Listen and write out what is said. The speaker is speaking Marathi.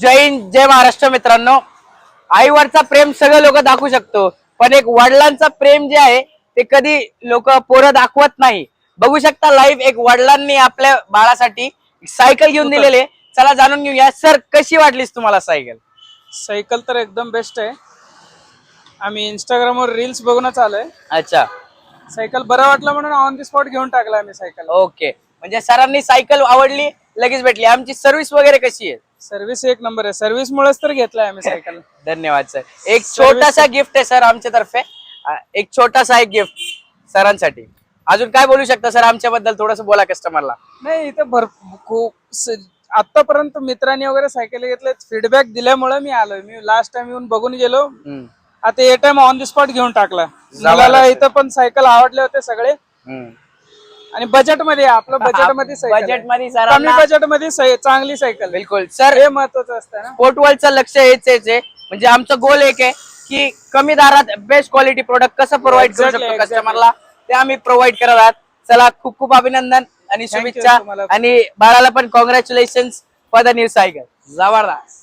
जय हिंद, जय महाराष्ट्र. मित्रांनो, आईवरचा प्रेम सगळे लोक दाखवू शकतो, पण एक वडिलांचा प्रेम जे आहे ते कधी लोक पोरं दाखवत नाही. बघू शकता लाईव्ह एक वडिलांनी आपल्या बाळासाठी सायकल घेऊन दिलेले. चला जाणून घेऊया. सर, कशी वाटलीस तुम्हाला सायकल? सायकल तर एकदम बेस्ट आहे. आम्ही इंस्टाग्रामवर रील्स बघूनच आलोय. अच्छा, सायकल बरं वाटलं म्हणून ऑन दी स्पॉट घेऊन टाकला आम्ही सायकल. ओके. म्हणजे सरांनी सायकल आवडली, लगेच भेटली. आमची सर्व्हिस वगैरे कशी आहे? सर्व्हिस एक नंबर आहे. सर्व्हिस मुळेच तर घेतलाय आम्ही सायकल. धन्यवाद सर. एक छोटासा गिफ्ट आहे सर आमच्या तर्फे. एक छोटासा एक गिफ्ट सरांसाठी. अजून काय बोलू शकता सर आमच्याबद्दल? थोडस बोला कस्टमरला. नाही, इथं आतापर्यंत मित्रांनी वगैरे सायकल घेतले, फीडबॅक दिल्यामुळे मी आलोय. मी लास्ट टाइम येऊन बघून गेलो, आता ए टाइम ऑन दी स्पॉट घेऊन टाकला. मुलाला इथं पण सायकल आवडले होते सगळे. आणि बजेट मध्ये, आपलं बजेट मध्ये बजेट मध्ये कमी बजेट मध्ये चांगली सायकल. बिलकुल सर, हे महत्वाचं असतं ना. स्पोर्टवरचं लक्ष हेच आहे. म्हणजे आमचं गोल एक आहे की कमी दारात बेस्ट क्वालिटी प्रोडक्ट कसं प्रोव्हाइड करू शकतो कस्टमरला, ते आम्ही प्रोव्हाइड करत आहात. चला, खूप खूप अभिनंदन आणि शुभेच्छा. आणि बाळाला पण congratulation for the new cycle. जबरदस्त.